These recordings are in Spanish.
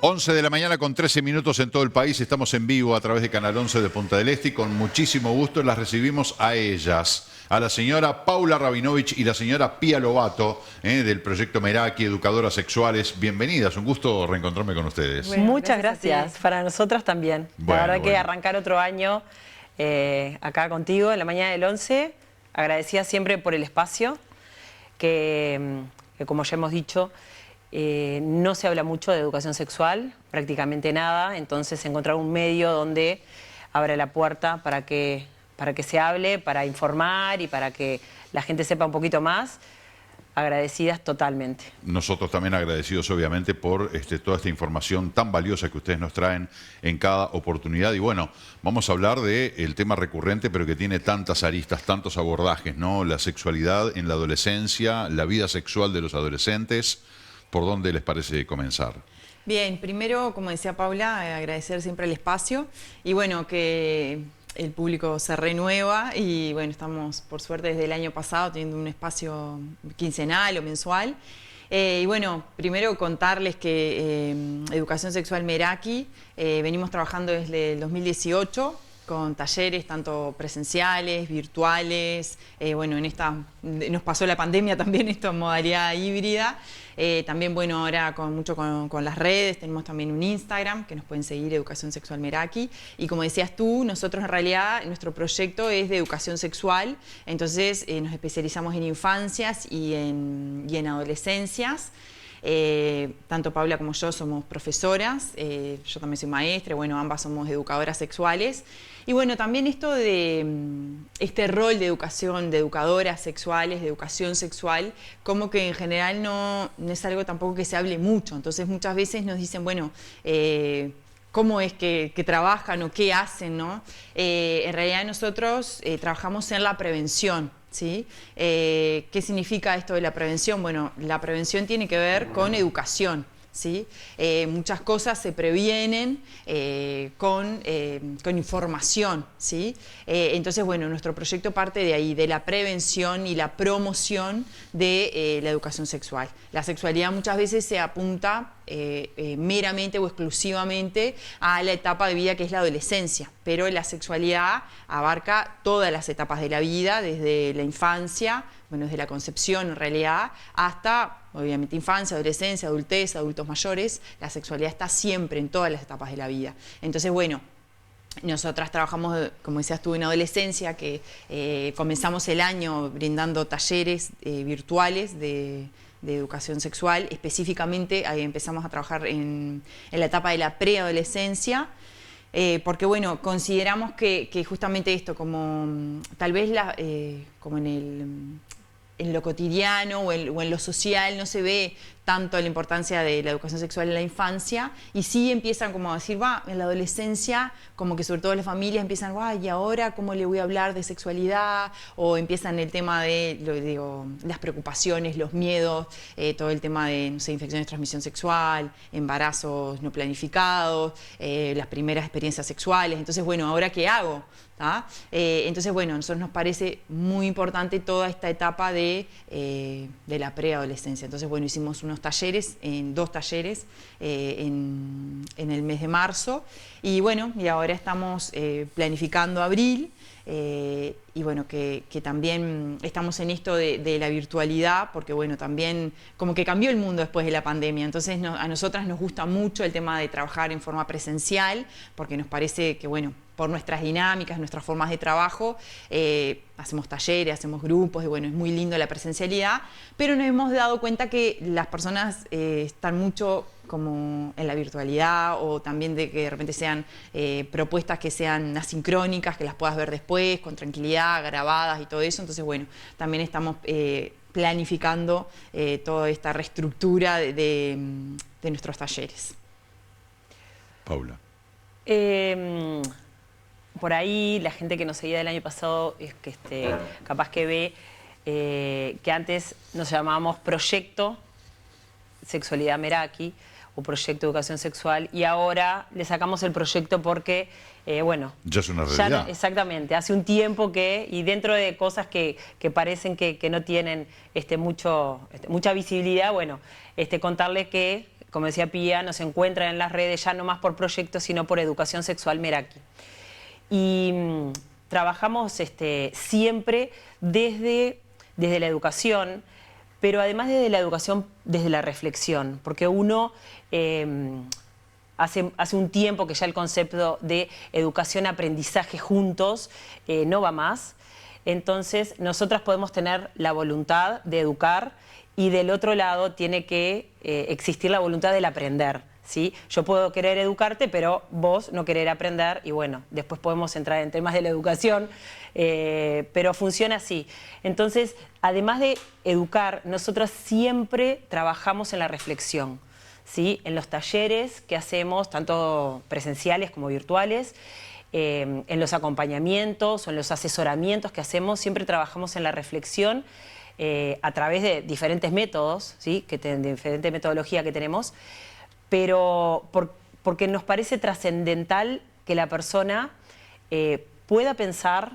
11 de la mañana con 13 minutos en todo el país. Estamos en vivo a través de Canal 11 de Punta del Este y con muchísimo gusto las recibimos a ellas. A la señora Paula Rabinovich y la señora Pía Lobato, del proyecto Meraki, Educadoras Sexuales. Bienvenidas, un gusto reencontrarme con ustedes. Bueno, muchas gracias. Para nosotras también. Bueno, la verdad que arrancar otro año acá contigo en la mañana del 11, agradecida siempre por el espacio, que como ya hemos dicho, no se habla mucho de educación sexual, prácticamente nada, entonces encontrar un medio donde abra la puerta para que se hable, para informar y para que la gente sepa un poquito más, agradecidas totalmente. Nosotros también agradecidos obviamente por toda esta información tan valiosa que ustedes nos traen en cada oportunidad. Y bueno, vamos a hablar del tema recurrente pero que tiene tantas aristas, tantos abordajes, ¿no? La sexualidad en la adolescencia, la vida sexual de los adolescentes. ¿Por dónde les parece comenzar? Bien, primero, como decía Paula, agradecer siempre el espacio y bueno, que el público se renueva y bueno, estamos por suerte desde el año pasado teniendo un espacio quincenal o mensual. Y bueno, primero contarles que Educación Sexual Meraki venimos trabajando desde el 2018 con talleres tanto presenciales, virtuales, bueno, nos pasó la pandemia también esto en modalidad híbrida. También, bueno, ahora con las redes, tenemos también un Instagram que nos pueden seguir, Educación Sexual Meraki. Y como decías tú, nosotros en realidad, nuestro proyecto es de educación sexual, entonces nos especializamos en infancias y en adolescencias. Tanto Paula como yo somos profesoras, yo también soy maestra, bueno, ambas somos educadoras sexuales. Y bueno, también esto de este rol de educación, de educadoras sexuales, de educación sexual, como que en general no es algo tampoco que se hable mucho. Entonces muchas veces nos dicen, bueno, ¿cómo es que trabajan o qué hacen, no? En realidad nosotros trabajamos en la prevención. ¿Sí? ¿Qué significa esto de la prevención? Bueno, la prevención tiene que ver con educación, ¿sí? Muchas cosas se previenen con información, ¿sí? Entonces, bueno, nuestro proyecto parte de ahí, de la prevención y la promoción de la educación sexual. La sexualidad muchas veces se apunta meramente o exclusivamente a la etapa de vida que es la adolescencia, pero la sexualidad abarca todas las etapas de la vida, desde la infancia, bueno, desde la concepción en realidad, hasta obviamente infancia, adolescencia, adultez, adultos mayores. La sexualidad está siempre en todas las etapas de la vida. Entonces, bueno, nosotras trabajamos, como decías tú, en adolescencia, que comenzamos el año brindando talleres virtuales de educación sexual. Específicamente ahí empezamos a trabajar en la etapa de la preadolescencia, porque bueno, consideramos que justamente esto, como tal vez como en lo cotidiano o en lo social no se ve tanto la importancia de la educación sexual en la infancia, y sí empiezan como a decir, en la adolescencia, como que sobre todo las familias empiezan, ¿y ahora cómo le voy a hablar de sexualidad? O empiezan el tema de las preocupaciones, los miedos, todo el tema de, no sé, infecciones de transmisión sexual, embarazos no planificados, las primeras experiencias sexuales. Entonces, bueno, ¿ahora qué hago? Entonces, bueno, a nosotros nos parece muy importante toda esta etapa de la preadolescencia. Entonces, bueno, hicimos dos talleres en el mes de marzo y bueno, y ahora estamos planificando abril. Y bueno, que también estamos en esto de la virtualidad, porque bueno, también como que cambió el mundo después de la pandemia, entonces a nosotras nos gusta mucho el tema de trabajar en forma presencial, porque nos parece que bueno, por nuestras dinámicas, nuestras formas de trabajo, hacemos talleres, hacemos grupos, y bueno, es muy lindo la presencialidad, pero nos hemos dado cuenta que las personas están mucho como en la virtualidad, o también de que de repente sean propuestas que sean asincrónicas, que las puedas ver después, con tranquilidad, grabadas y todo eso. Entonces, bueno, también estamos planificando toda esta reestructura de nuestros talleres. Paula. Por ahí la gente que nos seguía del año pasado es que capaz que ve que antes nos llamábamos Proyecto Sexualidad Meraki o Proyecto Educación Sexual, y ahora le sacamos el proyecto porque, bueno... Ya es una realidad. Exactamente, hace un tiempo y dentro de cosas que parecen que no tienen mucha visibilidad, bueno, contarle que como decía Pía, nos encuentran en las redes ya no más por proyectos, sino por Educación Sexual Meraki. Y trabajamos siempre desde la educación, pero además desde la educación, desde la reflexión, porque uno hace un tiempo que ya el concepto de educación-aprendizaje juntos no va más. Entonces, nosotras podemos tener la voluntad de educar y del otro lado tiene que existir la voluntad del aprender, ¿sí? Yo puedo querer educarte, pero vos no querer aprender y bueno, después podemos entrar en temas de la educación, pero funciona así. Entonces, además de educar, nosotras siempre trabajamos en la reflexión, ¿sí? En los talleres que hacemos, tanto presenciales como virtuales, en los acompañamientos o en los asesoramientos que hacemos, siempre trabajamos en la reflexión a través de diferentes métodos, ¿sí? De diferente metodología que tenemos, pero porque nos parece trascendental que la persona pueda pensar,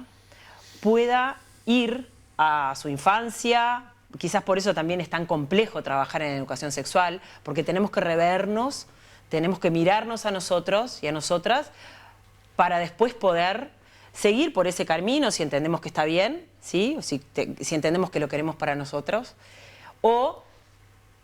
pueda ir a su infancia. Quizás por eso también es tan complejo trabajar en educación sexual, porque tenemos que revernos, tenemos que mirarnos a nosotros y a nosotras para después poder seguir por ese camino si entendemos que está bien, ¿sí? O si entendemos que lo queremos para nosotros, o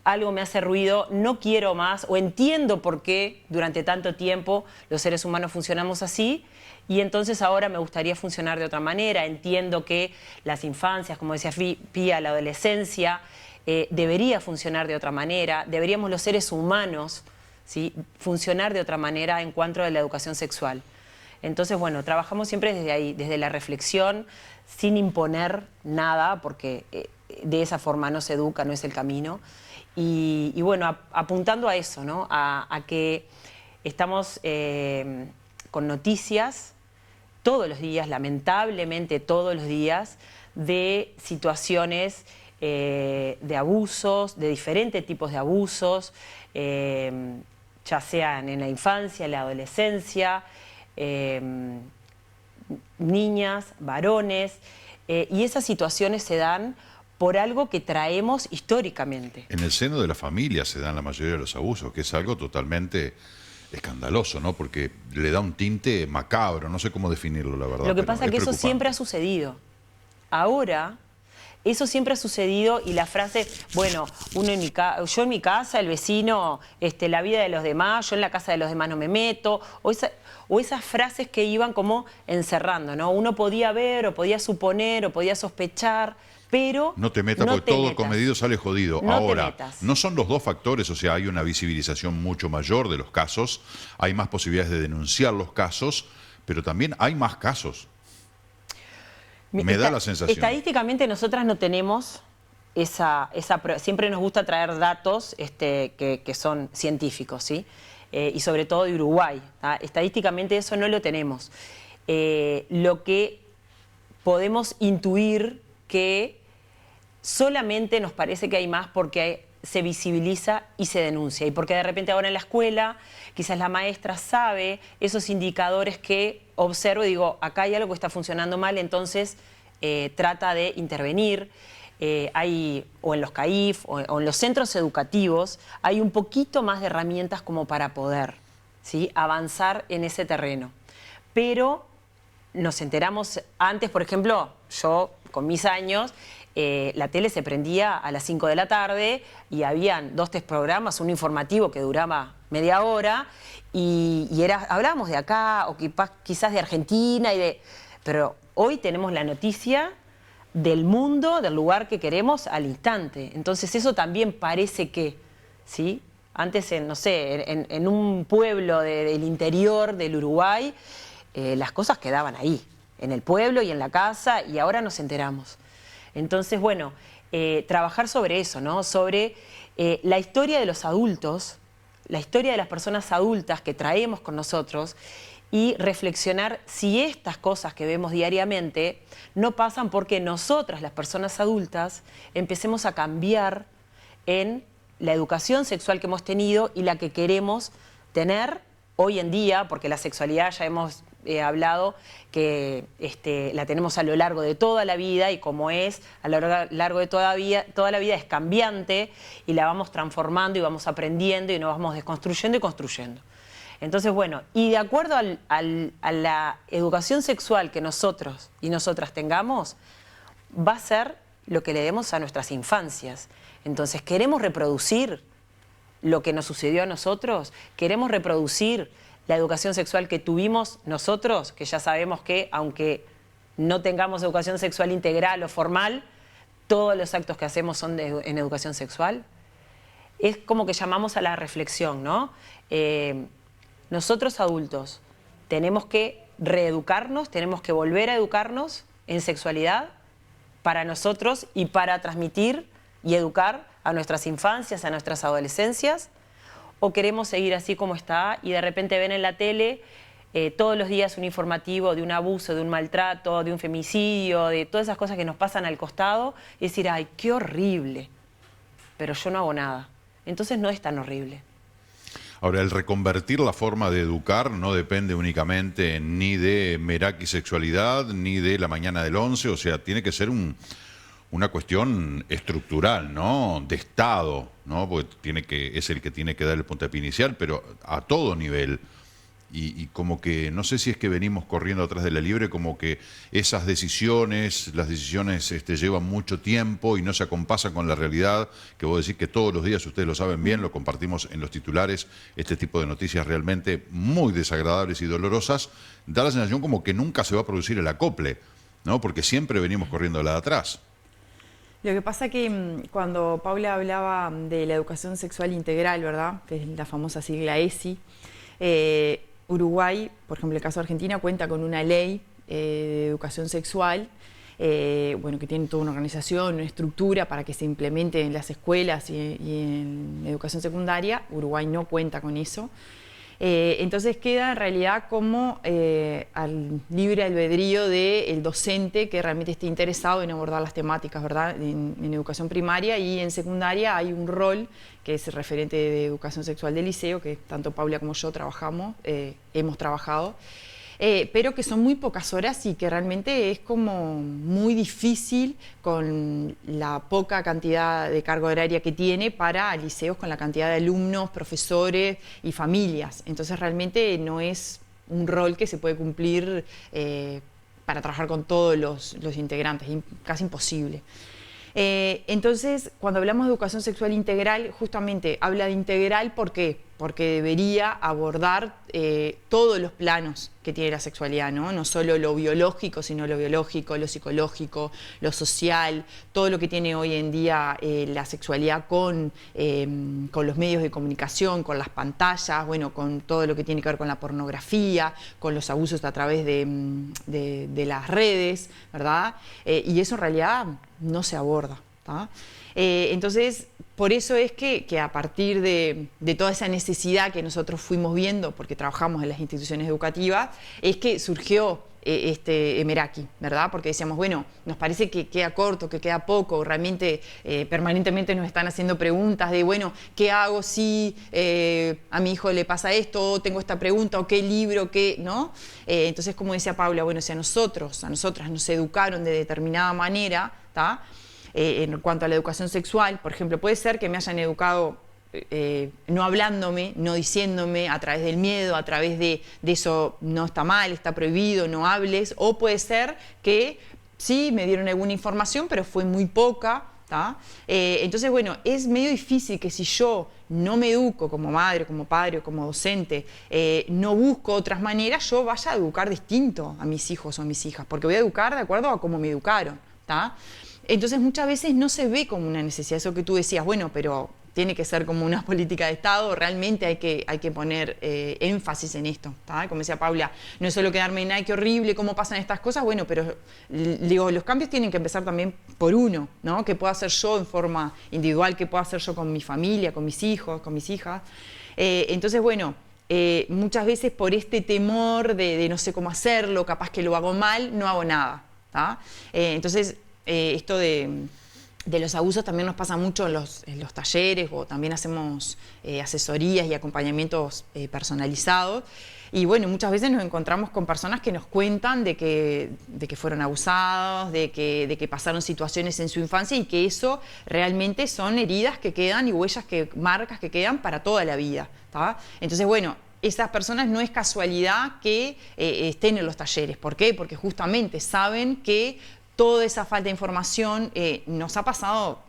algo me hace ruido, no quiero más, o entiendo por qué durante tanto tiempo los seres humanos funcionamos así, y entonces ahora me gustaría funcionar de otra manera. Entiendo que las infancias, como decía Pía, la adolescencia, debería funcionar de otra manera, deberíamos los seres humanos, ¿sí? Funcionar de otra manera en cuanto a la educación sexual. Entonces, bueno, trabajamos siempre desde ahí, desde la reflexión, sin imponer nada, porque de esa forma no se educa, no es el camino. Y bueno, apuntando a eso, ¿no? A que estamos con noticias todos los días, lamentablemente todos los días, de situaciones de abusos, de diferentes tipos de abusos, ya sean en la infancia, en la adolescencia, niñas, varones, y esas situaciones se dan por algo que traemos históricamente. En el seno de la familia se dan la mayoría de los abusos, que es algo totalmente escandaloso, ¿no? Porque le da un tinte macabro, no sé cómo definirlo, la verdad. Lo que pasa es que eso siempre ha sucedido. Ahora, eso siempre ha sucedido y la frase, bueno, yo en mi casa, el vecino, la vida de los demás, yo en la casa de los demás no me meto, o esas frases que iban como encerrando, ¿no? Uno podía ver, o podía suponer, o podía sospechar, pero no te metas, porque todo comedido sale jodido. No Ahora, te metas. no son los dos factores, o sea, hay una visibilización mucho mayor de los casos, hay más posibilidades de denunciar los casos, pero también hay más casos. Me da la sensación. Estadísticamente nosotras no tenemos siempre nos gusta traer datos que son científicos, ¿sí? Y sobre todo de Uruguay, ¿tá? Estadísticamente eso no lo tenemos. Lo que podemos intuir que solamente nos parece que hay más porque se visibiliza y se denuncia, y porque de repente ahora en la escuela quizás la maestra sabe esos indicadores que observo y digo, acá hay algo que está funcionando mal, entonces trata de intervenir. O en los CAIF o en los centros educativos hay un poquito más de herramientas como para poder, ¿sí? Avanzar en ese terreno. Pero nos enteramos antes, por ejemplo, yo con mis años, la tele se prendía a las 5 de la tarde y habían 2, 3 programas, un informativo que duraba media hora y hablábamos de acá o quizás de Argentina, pero hoy tenemos la noticia del mundo, del lugar que queremos al instante. Entonces eso también parece que, ¿sí? Antes, en un pueblo del interior del Uruguay, las cosas quedaban ahí, en el pueblo y en la casa, y ahora nos enteramos. Entonces, bueno, trabajar sobre eso, ¿no? Sobre la historia de los adultos, la historia de las personas adultas que traemos con nosotros, y reflexionar si estas cosas que vemos diariamente no pasan porque nosotras, las personas adultas, empecemos a cambiar en la educación sexual que hemos tenido y la que queremos tener hoy en día, porque la sexualidad ya hemos hablado que la tenemos a lo largo de toda la vida, y como es a lo largo de toda la vida es cambiante, y la vamos transformando y vamos aprendiendo y nos vamos desconstruyendo y construyendo. Entonces, bueno, y de acuerdo a la educación sexual que nosotros y nosotras tengamos, va a ser lo que le demos a nuestras infancias. Entonces, ¿queremos reproducir lo que nos sucedió a nosotros? ¿Queremos reproducir la educación sexual que tuvimos nosotros? Que ya sabemos que, aunque no tengamos educación sexual integral o formal, todos los actos que hacemos son en educación sexual. Es como que llamamos a la reflexión, ¿no? Nosotros adultos tenemos que reeducarnos, tenemos que volver a educarnos en sexualidad para nosotros y para transmitir y educar a nuestras infancias, a nuestras adolescencias, o queremos seguir así como está y de repente ven en la tele todos los días un informativo de un abuso, de un maltrato, de un femicidio, de todas esas cosas que nos pasan al costado y decir, ay, qué horrible, pero yo no hago nada. Entonces no es tan horrible. Ahora, el reconvertir la forma de educar no depende únicamente ni de Meraki Sexualidad, ni de la mañana del 11, o sea, tiene que ser una cuestión estructural, ¿no? De Estado, ¿no? Porque es el que tiene que dar el puntapié inicial, pero a todo nivel. Y como que, no sé si es que venimos corriendo atrás de la liebre, como que las decisiones llevan mucho tiempo y no se acompasan con la realidad, que vos decís que todos los días, ustedes lo saben bien, lo compartimos en los titulares, este tipo de noticias realmente muy desagradables y dolorosas, da la sensación como que nunca se va a producir el acople, ¿no? Porque siempre venimos corriendo a la de atrás. Lo que pasa que cuando Paula hablaba de la educación sexual integral, ¿verdad? Que es la famosa sigla ESI, Uruguay, por ejemplo, el caso de Argentina, cuenta con una ley de educación sexual, bueno, que tiene toda una organización, una estructura para que se implemente en las escuelas y en educación secundaria. Uruguay no cuenta con eso. Entonces queda en realidad como al libre albedrío del docente que realmente esté interesado en abordar las temáticas, ¿verdad? En educación primaria, y en secundaria hay un rol que es el referente de educación sexual del liceo, que tanto Paula como yo hemos trabajado, pero que son muy pocas horas y que realmente es como muy difícil con la poca cantidad de carga horaria que tiene para liceos con la cantidad de alumnos, profesores y familias. Entonces realmente no es un rol que se puede cumplir para trabajar con todos los integrantes, es casi imposible. Entonces, cuando hablamos de educación sexual integral, justamente habla de integral, ¿por qué? Porque debería abordar todos los planos que tiene la sexualidad, ¿no? No solo lo biológico, sino lo biológico, lo psicológico, lo social, todo lo que tiene hoy en día la sexualidad con los medios de comunicación, con las pantallas, bueno, con todo lo que tiene que ver con la pornografía, con los abusos a través de las redes, ¿verdad? Y eso en realidad no se aborda, ¿tá? Entonces, por eso es que a partir de toda esa necesidad que nosotros fuimos viendo, porque trabajamos en las instituciones educativas, es que surgió Meraki, ¿verdad? Porque decíamos, bueno, nos parece que queda corto, que queda poco, realmente permanentemente nos están haciendo preguntas de, bueno, ¿qué hago si a mi hijo le pasa esto, tengo esta pregunta, o qué libro, qué, ¿no? Entonces, como decía Paula, bueno, si a nosotras nos educaron de determinada manera, ¿tá? En cuanto a la educación sexual, por ejemplo, puede ser que me hayan educado no hablándome, no diciéndome, a través del miedo, a través de eso no está mal, está prohibido, no hables, o puede ser que sí me dieron alguna información, pero fue muy poca, ¿tá? Entonces, bueno, es medio difícil que si yo no me educo como madre, como padre, como docente, no busco otras maneras, yo vaya a educar distinto a mis hijos o a mis hijas, porque voy a educar de acuerdo a cómo me educaron, ¿tá? Entonces muchas veces no se ve como una necesidad, eso que tú decías, bueno, pero tiene que ser como una política de Estado, realmente hay que poner énfasis en esto, ¿tá? Como decía Paula, no es solo quedarme en, ay, qué horrible, cómo pasan estas cosas, bueno, pero digo, los cambios tienen que empezar también por uno, ¿no? ¿Qué puedo hacer yo en forma individual? ¿Qué puedo hacer yo con mi familia, con mis hijos, con mis hijas? Entonces, bueno, muchas veces por este temor de no sé cómo hacerlo, capaz que lo hago mal, no hago nada, ¿tá? Entonces, esto de de los abusos también nos pasa mucho en los talleres, o también hacemos asesorías y acompañamientos personalizados. Y bueno, muchas veces nos encontramos con personas que nos cuentan de que fueron abusados, de que pasaron situaciones en su infancia, y que eso realmente son heridas que quedan y huellas, marcas que quedan para toda la vida, ¿tá? Entonces, bueno, esas personas no es casualidad que estén en los talleres. ¿Por qué? Porque justamente saben que toda esa falta de información nos ha pasado,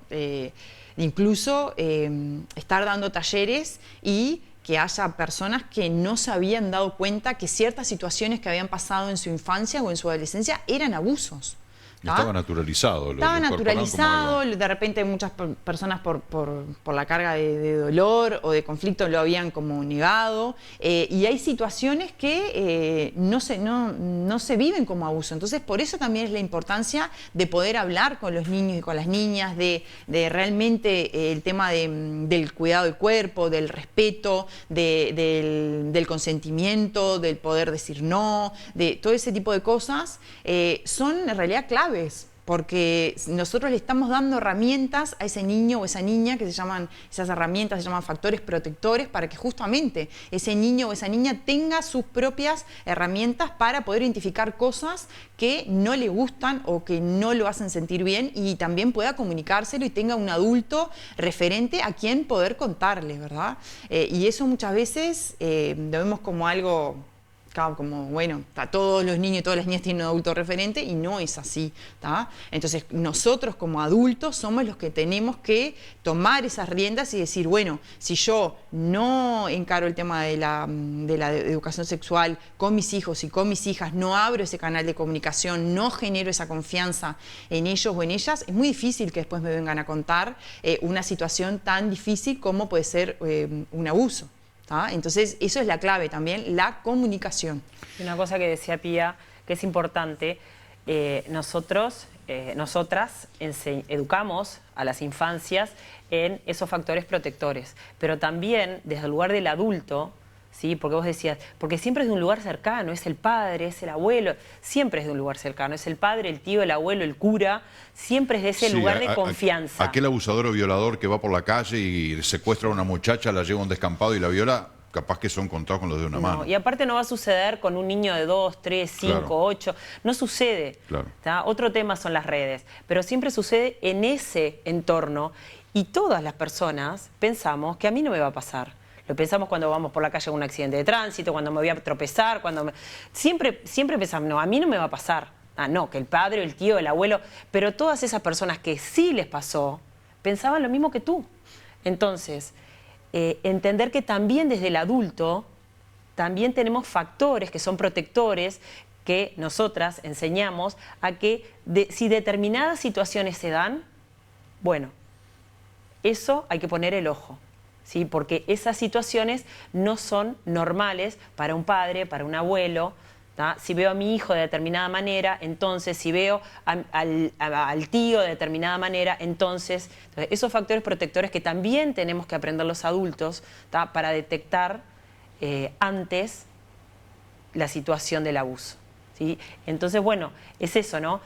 incluso estar dando talleres y que haya personas que no se habían dado cuenta que ciertas situaciones que habían pasado en su infancia o en su adolescencia eran abusos. Estaba naturalizado. Estaba naturalizado, de repente muchas personas por la carga de dolor o de conflicto lo habían como negado, y hay situaciones que no se viven como abuso. Entonces, por eso también es la importancia de poder hablar con los niños y con las niñas, de realmente el tema del cuidado del cuerpo, del respeto, del consentimiento, del poder decir no, de todo ese tipo de cosas, son en realidad claves, porque nosotros le estamos dando herramientas a ese niño o esa niña, que esas herramientas se llaman factores protectores, para que justamente ese niño o esa niña tenga sus propias herramientas para poder identificar cosas que no le gustan o que no lo hacen sentir bien, y también pueda comunicárselo y tenga un adulto referente a quien poder contarle, ¿verdad? Y eso muchas veces lo vemos como algo, como, bueno, todos los niños y todas las niñas tienen un adulto referente, y no es así, ¿tá? Entonces, nosotros como adultos somos los que tenemos que tomar esas riendas y decir, bueno, si yo no encaro el tema de la educación sexual con mis hijos y con mis hijas, no abro ese canal de comunicación, no genero esa confianza en ellos o en ellas, es muy difícil que después me vengan a contar una situación tan difícil como puede ser un abuso. Entonces, eso es la clave también, la comunicación. Una cosa que decía Pía, que es importante, nosotras educamos a las infancias en esos factores protectores, pero también desde el lugar del adulto, ¿sí? Porque vos decías, porque siempre es de un lugar cercano, es el padre, es el abuelo, siempre es de un lugar cercano, es el padre, el tío, el abuelo, el cura, siempre es de ese lugar de confianza. Aquel abusador o violador que va por la calle y secuestra a una muchacha, la lleva a un descampado y la viola, capaz que son contados con los de una mano. Y aparte no va a suceder con un niño de 2, 3, 5, 8, no sucede. Claro. Otro tema son las redes, pero siempre sucede en ese entorno, y todas las personas pensamos que a mí no me va a pasar. Lo pensamos cuando vamos por la calle con un accidente de tránsito, cuando me voy a tropezar, siempre pensamos, no, a mí no me va a pasar. No, que el padre, el tío, el abuelo, pero todas esas personas que sí les pasó, pensaban lo mismo que tú. Entonces, entender que también desde el adulto, también tenemos factores que son protectores, que nosotras enseñamos a que si determinadas situaciones se dan, bueno, eso hay que poner el ojo. ¿Sí? Porque esas situaciones no son normales para un padre, para un abuelo. ¿tá? Si veo a mi hijo de determinada manera, entonces, si veo al tío de determinada manera, entonces, esos factores protectores que también tenemos que aprender los adultos, ¿tá? Para detectar antes la situación del abuso. ¿sí? Entonces, bueno, es eso, ¿no?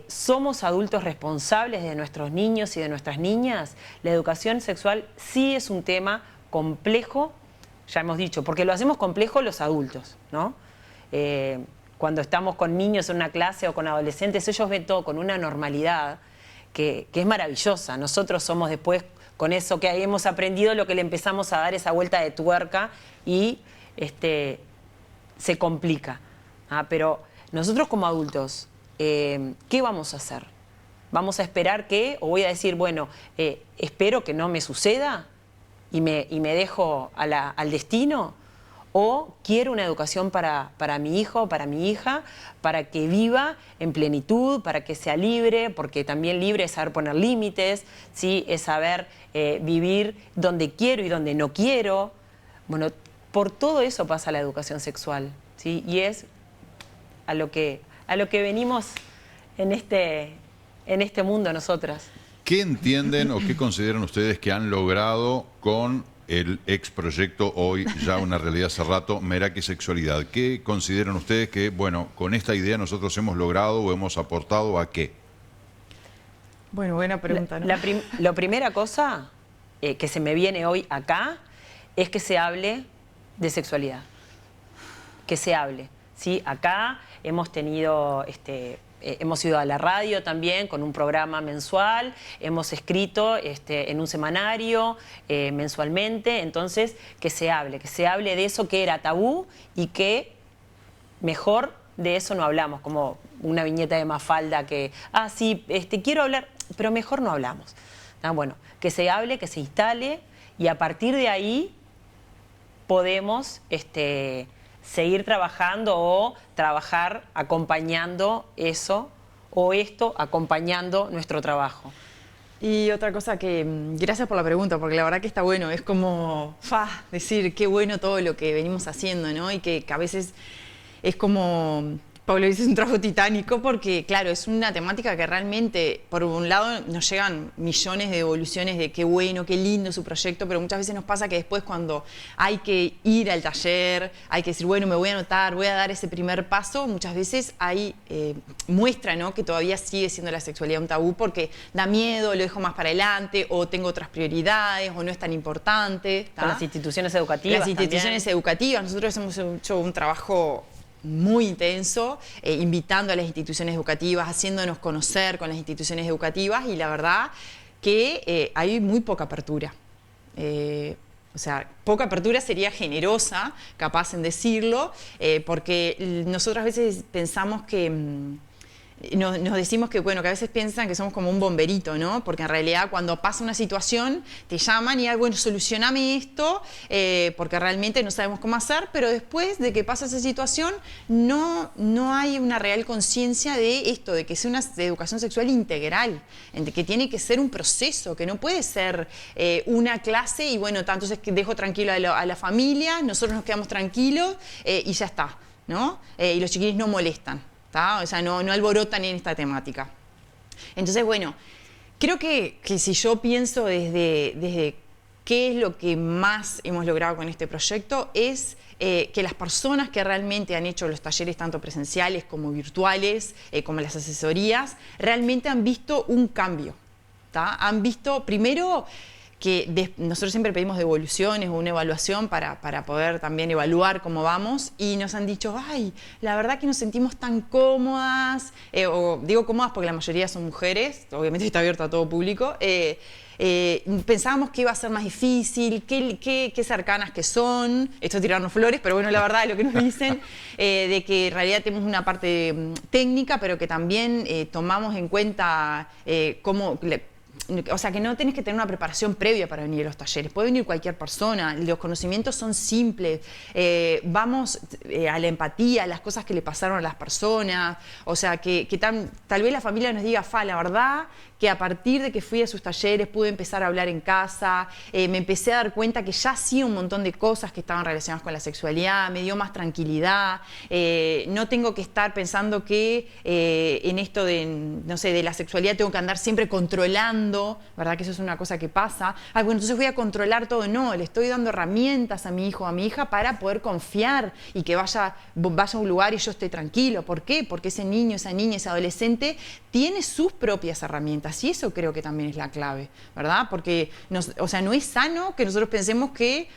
¿Somos adultos responsables de nuestros niños y de nuestras niñas? La educación sexual sí es un tema complejo, ya hemos dicho, porque lo hacemos complejo los adultos, ¿no? Cuando estamos con niños en una clase o con adolescentes, ellos ven todo con una normalidad que es maravillosa. Nosotros somos después, con eso que hemos aprendido, lo que le empezamos a dar esa vuelta de tuerca y se complica. Pero nosotros como adultos, ¿qué vamos a hacer? ¿Vamos a esperar que, o voy a decir, bueno, espero que no me suceda y me dejo al destino? ¿O quiero una educación para mi hijo o para mi hija, para que viva en plenitud, para que sea libre? Porque también libre es saber poner límites, ¿sí? Es saber vivir donde quiero y donde no quiero. Bueno, por todo eso pasa la educación sexual, ¿sí? Y es a lo que venimos en este mundo nosotras. ¿Qué entienden o qué consideran ustedes que han logrado con el ex proyecto, hoy ya una realidad hace rato, Meraki Sexualidad? ¿Qué consideran ustedes que, bueno, con esta idea nosotros hemos logrado o hemos aportado a qué? Bueno, buena pregunta, ¿no? La primera cosa que se me viene hoy acá es que se hable de sexualidad. Que se hable, ¿sí? Acá hemos tenido, hemos ido a la radio también con un programa mensual, hemos escrito en un semanario mensualmente, entonces que se hable de eso que era tabú y que mejor de eso no hablamos, como una viñeta de Mafalda que, sí, quiero hablar, pero mejor no hablamos. Bueno, que se hable, que se instale y a partir de ahí podemos seguir trabajando o trabajar acompañando eso o esto acompañando nuestro trabajo. Y otra cosa que, gracias por la pregunta, porque la verdad que está bueno, es como, decir qué bueno todo lo que venimos haciendo, ¿no? Y que a veces es como, Pablo dice, es un trabajo titánico porque, claro, es una temática que realmente, por un lado, nos llegan millones de devoluciones de qué bueno, qué lindo su proyecto, pero muchas veces nos pasa que después cuando hay que ir al taller, hay que decir, bueno, me voy a anotar, voy a dar ese primer paso, muchas veces hay muestra, ¿no?, que todavía sigue siendo la sexualidad un tabú porque da miedo, lo dejo más para adelante, o tengo otras prioridades, o no es tan importante. Con las instituciones educativas. Las instituciones educativas. Nosotros hemos hecho un trabajo muy intenso, invitando a las instituciones educativas, haciéndonos conocer con las instituciones educativas y la verdad que hay muy poca apertura. O sea, poca apertura sería generosa, capaz en decirlo, porque nosotros a veces pensamos que... Nos decimos que, bueno, que a veces piensan que somos como un bomberito, ¿no? Porque en realidad cuando pasa una situación te llaman y, bueno, solucioname esto, porque realmente no sabemos cómo hacer, pero después de que pasa esa situación no hay una real conciencia de esto, de que sea una educación sexual integral, de que tiene que ser un proceso, que no puede ser una clase y, bueno, entonces dejo tranquilo a la familia, nosotros nos quedamos tranquilos y ya está, ¿no? Y los chiquillos no molestan. O sea, no alborotan en esta temática. Entonces, bueno, creo que si yo pienso desde qué es lo que más hemos logrado con este proyecto, es que las personas que realmente han hecho los talleres tanto presenciales como virtuales, como las asesorías, realmente han visto un cambio. Han visto, primero, que nosotros siempre pedimos devoluciones o una evaluación para poder también evaluar cómo vamos y nos han dicho, ay, la verdad que nos sentimos tan cómodas, o digo cómodas porque la mayoría son mujeres, obviamente está abierto a todo público, pensábamos que iba a ser más difícil, qué cercanas que son, esto es tirarnos flores, pero bueno, la verdad es lo que nos dicen, de que en realidad tenemos una parte técnica, pero que también tomamos en cuenta cómo... O sea, que no tenés que tener una preparación previa para venir a los talleres. Puede venir cualquier persona. Los conocimientos son simples. Vamos a la empatía, a las cosas que le pasaron a las personas. O sea, que tal vez la familia nos diga, la verdad que a partir de que fui a sus talleres pude empezar a hablar en casa, me empecé a dar cuenta que ya hacía un montón de cosas que estaban relacionadas con la sexualidad, me dio más tranquilidad, no tengo que estar pensando que en esto de, no sé, de la sexualidad tengo que andar siempre controlando, ¿verdad? Que eso es una cosa que pasa. Bueno, entonces voy a controlar todo. No, le estoy dando herramientas a mi hijo o a mi hija para poder confiar y que vaya a un lugar y yo esté tranquilo. ¿Por qué? Porque ese niño, esa niña, ese adolescente tiene sus propias herramientas. Y eso creo que también es la clave, ¿verdad? Porque o sea, no es sano que nosotros pensemos que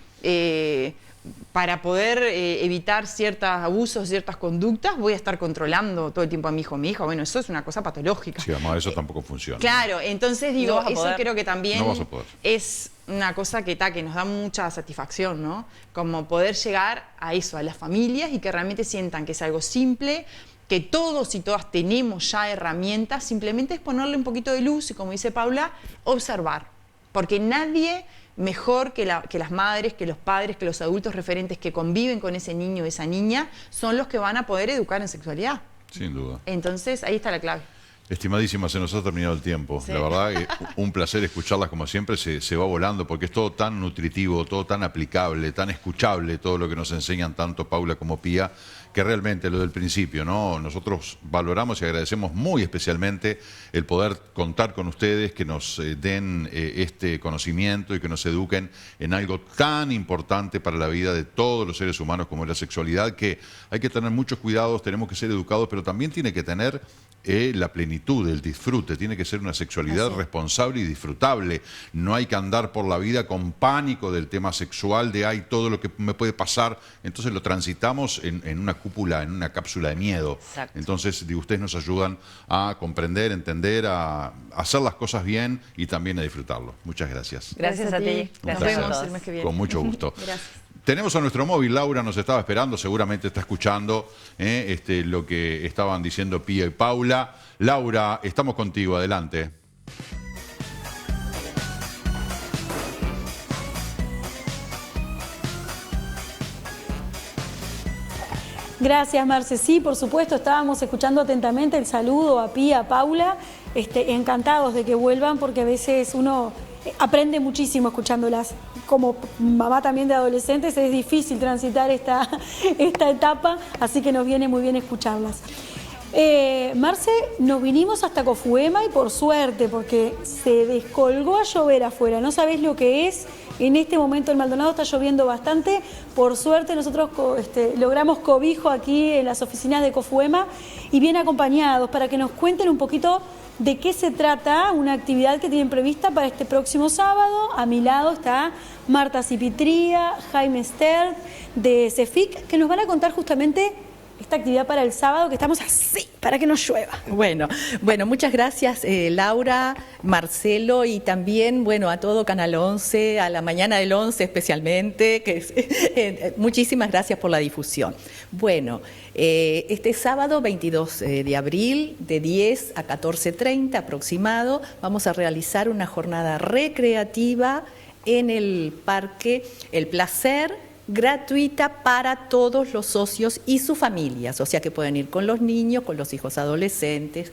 para poder evitar ciertos abusos, ciertas conductas, voy a estar controlando todo el tiempo a mi hijo o mi hija. Bueno, eso es una cosa patológica. Sí, además eso tampoco funciona. Claro, entonces digo, eso creo que también no vas a poder. Es una cosa que nos da mucha satisfacción, ¿no? Como poder llegar a eso, a las familias y que realmente sientan que es algo simple, que todos y todas tenemos ya herramientas, simplemente es ponerle un poquito de luz y, como dice Paula, observar. Porque nadie mejor que las madres, que los padres, que los adultos referentes que conviven con ese niño o esa niña son los que van a poder educar en sexualidad. Sin duda. Entonces, ahí está la clave. Estimadísima, se nos ha terminado el tiempo. Sí. La verdad, un placer escucharlas como siempre, se va volando porque es todo tan nutritivo, todo tan aplicable, tan escuchable, todo lo que nos enseñan tanto Paula como Pía, que realmente lo del principio, ¿no? Nosotros valoramos y agradecemos muy especialmente el poder contar con ustedes, que nos den este conocimiento y que nos eduquen en algo tan importante para la vida de todos los seres humanos como es la sexualidad, que hay que tener muchos cuidados, tenemos que ser educados, pero también tiene que tener la plenitud, el disfrute, tiene que ser una sexualidad responsable y disfrutable. No hay que andar por la vida con pánico del tema sexual, de ay, todo lo que me puede pasar. Entonces lo transitamos en una cúpula, en una cápsula de miedo. Exacto. Entonces, ustedes nos ayudan a comprender, entender, a hacer las cosas bien y también a disfrutarlo. Muchas gracias. Gracias a ti. Nos Gracias a vemos todos. el mes que viene. Con mucho gusto. Gracias. Tenemos a nuestro móvil, Laura nos estaba esperando, seguramente está escuchando lo que estaban diciendo Pía y Paula. Laura, estamos contigo, adelante. Gracias, Marce. Sí, por supuesto, estábamos escuchando atentamente el saludo a Pía, a Paula, encantados de que vuelvan porque a veces uno aprende muchísimo escuchándolas. Como mamá también de adolescentes es difícil transitar esta etapa, así que nos viene muy bien escucharlas. Marce, nos vinimos hasta Cofuema y por suerte, porque se descolgó a llover afuera, no sabés lo que es. En este momento en Maldonado está lloviendo bastante. Por suerte nosotros logramos cobijo aquí en las oficinas de Cofuema y bien acompañados para que nos cuenten un poquito de qué se trata una actividad que tienen prevista para este próximo sábado. A mi lado está Marta Cipitría, Jaime Stern de CEFIC, que nos van a contar justamente esta actividad para el sábado, que estamos así, para que no llueva. Bueno, muchas gracias Laura, Marcelo y también, a todo Canal 11, a la mañana del 11 especialmente, muchísimas gracias por la difusión. Bueno, este sábado 22 de abril, de 10 a 14:30 aproximado, vamos a realizar una jornada recreativa en el Parque El Placer, gratuita para todos los socios y sus familias, o sea que pueden ir con los niños, con los hijos adolescentes,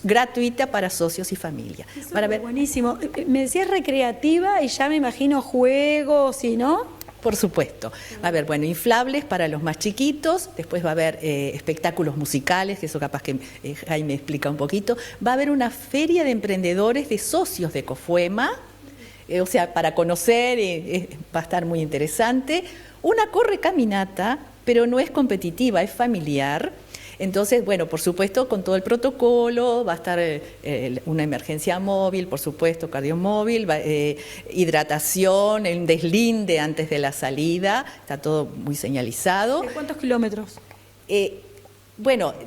gratuita para socios y familias. Para ver, buenísimo. Me decías recreativa y ya me imagino juegos, ¿sí, no? Por supuesto. Va a haber, inflables para los más chiquitos, después va a haber espectáculos musicales, que eso capaz que Jaime explica un poquito. Va a haber una feria de emprendedores de socios de Cofuema, o sea, para conocer, va a estar muy interesante. Una correcaminata, pero no es competitiva, es familiar. Entonces, por supuesto, con todo el protocolo, va a estar una emergencia móvil, por supuesto, cardiomóvil, hidratación, el deslinde antes de la salida, está todo muy señalizado. ¿De cuántos kilómetros?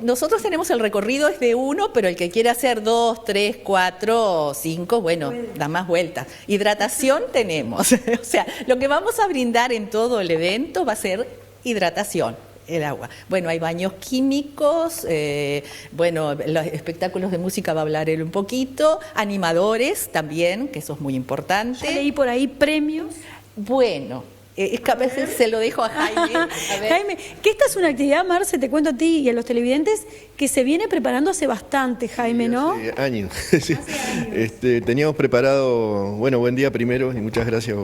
Nosotros tenemos el recorrido es de 1, pero el que quiera hacer 2, 3, 4, 5, da más vueltas. Hidratación tenemos, o sea, lo que vamos a brindar en todo el evento va a ser hidratación, el agua. Hay baños químicos, los espectáculos de música va a hablar él un poquito, animadores también, que eso es muy importante. Ya leí por ahí premios. Es que a veces se lo dejo a Jaime. A ver. Jaime, que esta es una actividad, Marce, te cuento a ti y a los televidentes, que se viene preparando hace bastante, Jaime, ¿no? Hace años. Sí. Teníamos preparado, buen día primero y muchas gracias.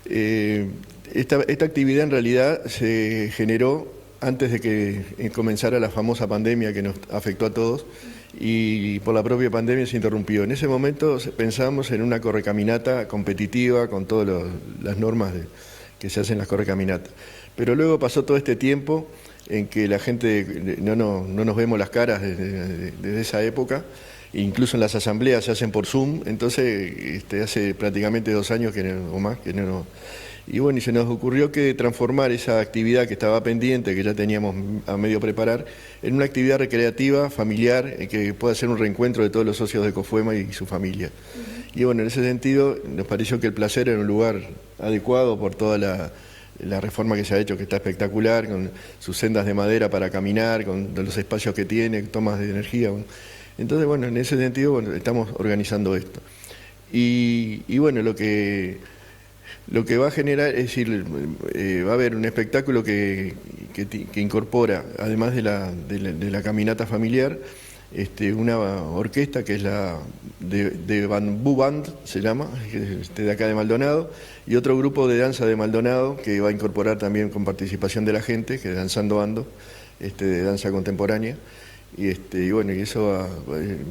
Esta actividad en realidad se generó antes de que comenzara la famosa pandemia que nos afectó a todos y por la propia pandemia se interrumpió. En ese momento pensábamos en una correcaminata competitiva con todas las normas que se hacen las correcaminatas. Pero luego pasó todo este tiempo en que la gente no nos vemos las caras desde esa época, incluso en las asambleas se hacen por Zoom, entonces hace prácticamente 2 años o más que no. Y se nos ocurrió que transformar esa actividad que estaba pendiente, que ya teníamos a medio preparar, en una actividad recreativa, familiar, que pueda ser un reencuentro de todos los socios de Cofuema y su familia. Y en ese sentido nos pareció que el Placer era un lugar adecuado por toda la reforma que se ha hecho, que está espectacular, con sus sendas de madera para caminar, con los espacios que tiene, tomas de energía. Entonces, en ese sentido estamos organizando esto. Y lo que va a generar, es decir, va a haber un espectáculo que incorpora, además de la caminata familiar, una orquesta que es la de Bambú Band, se llama, de acá de Maldonado, y otro grupo de danza de Maldonado que va a incorporar también con participación de la gente, que es Danzando Ando, de danza contemporánea. Y bueno, y eso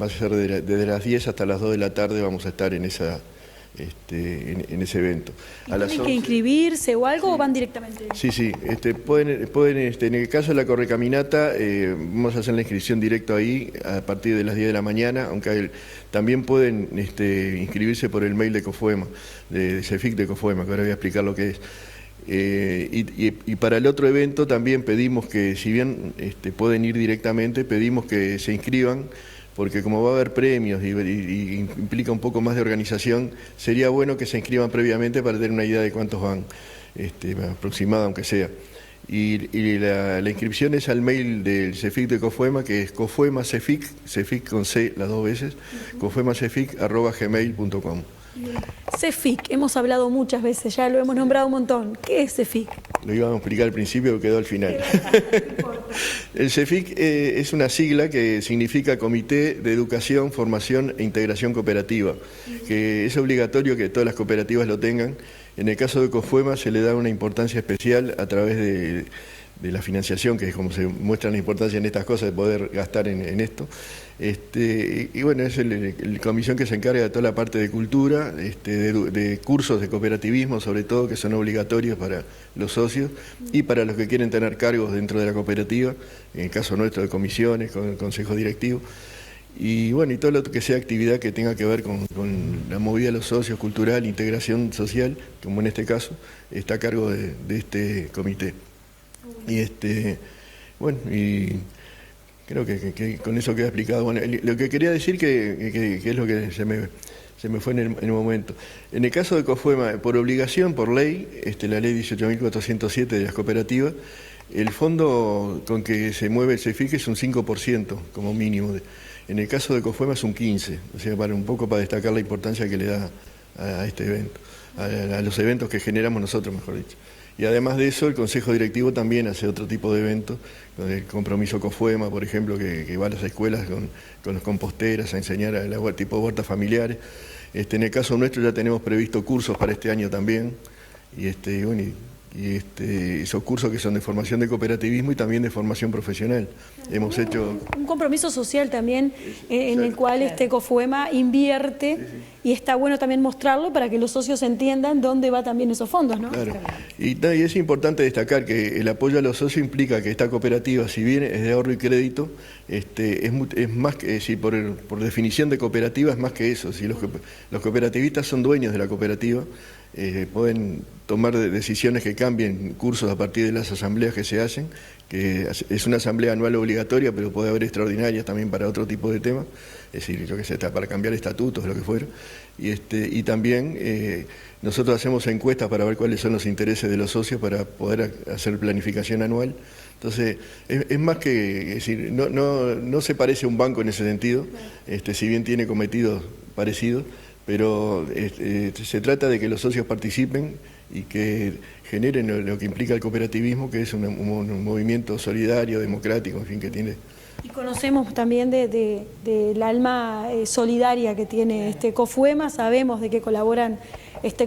va a ser desde las 10 hasta las 2 de la tarde vamos a estar en esa en ese evento. ¿Y tienen que inscribirse o algo, sí, o van directamente? Sí, pueden en el caso de la correcaminata, vamos a hacer la inscripción directo ahí a partir de las 10 de la mañana, aunque también pueden inscribirse por el mail de COFUEMA, de CEFIC de COFUEMA, que ahora voy a explicar lo que es. Y para el otro evento también pedimos que, si bien pueden ir directamente, pedimos que se inscriban, porque como va a haber premios y implica un poco más de organización, sería bueno que se inscriban previamente para tener una idea de cuántos van, aproximada aunque sea. Y la inscripción es al mail del CEFIC de COFUEMA, que es COFUEMACEFIC, CEFIC con C las dos veces, COFUEMACEFIC@gmail.com. CEFIC, hemos hablado muchas veces, ya lo hemos nombrado un montón. ¿Qué es CEFIC? Lo íbamos a explicar al principio, pero quedó al final. El CEFIC es una sigla que significa Comité de Educación, Formación e Integración Cooperativa, que es obligatorio que todas las cooperativas lo tengan. En el caso de COFUEMA se le da una importancia especial a través de la financiación, que es como se muestra la importancia en estas cosas de poder gastar en esto. Y bueno, es la comisión que se encarga de toda la parte de cultura, de cursos de cooperativismo, sobre todo, que son obligatorios para los socios y para los que quieren tener cargos dentro de la cooperativa, en el caso nuestro de comisiones, con el consejo directivo. Y bueno, y todo lo que sea actividad que tenga que ver con la movida de los socios, cultural, integración social, como en este caso, está a cargo de este comité. Y bueno, y creo que con eso queda explicado. Bueno, lo que quería decir que es lo que se me fue en el momento. En el caso de COFUEMA, por obligación, por ley, la ley 18.407 de las cooperativas, el fondo con que se mueve el CEFIC es un 5% como mínimo. En el caso de COFUEMA es un 15%, o sea, un poco para destacar la importancia que le da a este evento, a los eventos que generamos nosotros, mejor dicho. Y además de eso, el Consejo Directivo también hace otro tipo de eventos, con el compromiso COFUEMA, por ejemplo, que va a las escuelas con los composteras a enseñar a tipo de huertas familiares. En el caso nuestro ya tenemos previsto cursos para este año también, bueno, esos cursos que son de formación de cooperativismo y también de formación profesional. Hemos hecho un compromiso social también en el cual COFUEMA invierte, y está bueno también mostrarlo para que los socios entiendan dónde va también esos fondos, ¿no? Claro. Y es importante destacar que el apoyo a los socios implica que esta cooperativa, si bien es de ahorro y crédito, es más que, si por definición de cooperativa es más que eso. Si los cooperativistas son dueños de la cooperativa, pueden tomar decisiones que cambien cursos a partir de las asambleas que se hacen, que es una asamblea anual obligatoria, pero puede haber extraordinarias también para otro tipo de temas, es decir, yo que sé, para cambiar estatutos, lo que fuera. Y también nosotros hacemos encuestas para ver cuáles son los intereses de los socios para poder hacer planificación anual. Entonces, es más que, es decir, no se parece a un banco en ese sentido, si bien tiene cometidos parecidos, pero se trata de que los socios participen y que generen lo que implica el cooperativismo, que es un movimiento solidario, democrático, en fin, que tiene. Y conocemos también del alma solidaria que tiene COFUEMA, sabemos de que colaboran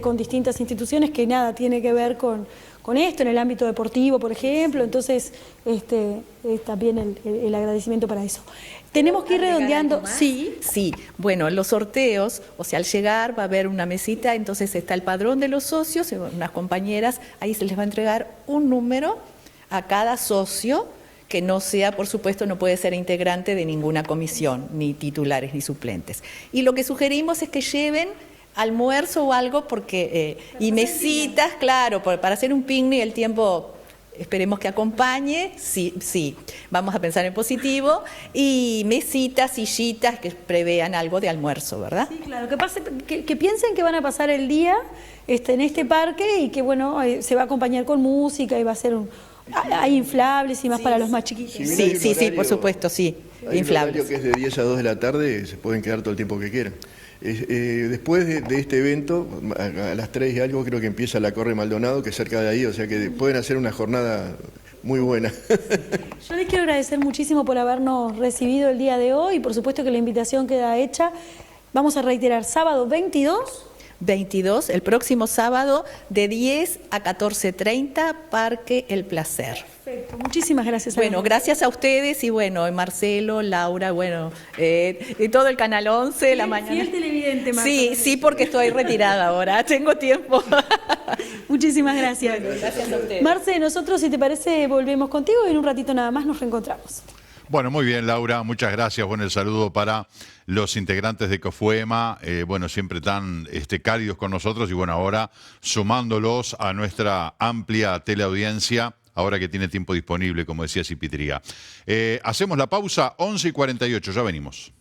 con distintas instituciones que nada tiene que ver con esto, en el ámbito deportivo, por ejemplo, entonces también el agradecimiento para eso. Tenemos que ir redondeando. Sí, bueno, los sorteos, o sea, al llegar va a haber una mesita, entonces está el padrón de los socios, unas compañeras, ahí se les va a entregar un número a cada socio, que no sea, por supuesto, no puede ser integrante de ninguna comisión, ni titulares ni suplentes. Y lo que sugerimos es que lleven almuerzo o algo, porque y mesitas, claro, para hacer un picnic, el tiempo esperemos que acompañe, sí, vamos a pensar en positivo, y mesitas, sillitas que prevean algo de almuerzo, ¿verdad? Sí, claro, que piensen que van a pasar el día en este parque y que, bueno, se va a acompañar con música y va a ser hay inflables y más para los más chiquitos. Sí, por supuesto, sí, hay inflables. Un horario que es de 10 a 2 de la tarde, se pueden quedar todo el tiempo que quieran. Después de este evento, a las 3 y algo creo que empieza la Corre Maldonado, que es cerca de ahí, o sea que pueden hacer una jornada muy buena. Yo les quiero agradecer muchísimo por habernos recibido el día de hoy, y por supuesto que la invitación queda hecha. Vamos a reiterar, sábado 22. 22, el próximo sábado, de 10 a 14:30, Parque El Placer. Perfecto, muchísimas gracias. Bueno, gracias a ustedes y bueno, Marcelo, Laura, bueno, y todo el Canal 11, la mañana. Fiel televidente, Marta. Sí, porque estoy retirada ahora, tengo tiempo. Muchísimas gracias. Bueno, gracias a ustedes. Marce, nosotros, si te parece, volvemos contigo y en un ratito nada más nos reencontramos. Bueno, muy bien, Laura, muchas gracias. Bueno, el saludo para los integrantes de Cofuema, bueno, siempre tan cálidos con nosotros y bueno, ahora sumándolos a nuestra amplia teleaudiencia, ahora que tiene tiempo disponible, como decía Cipitría. Hacemos la pausa, 11:48, ya venimos.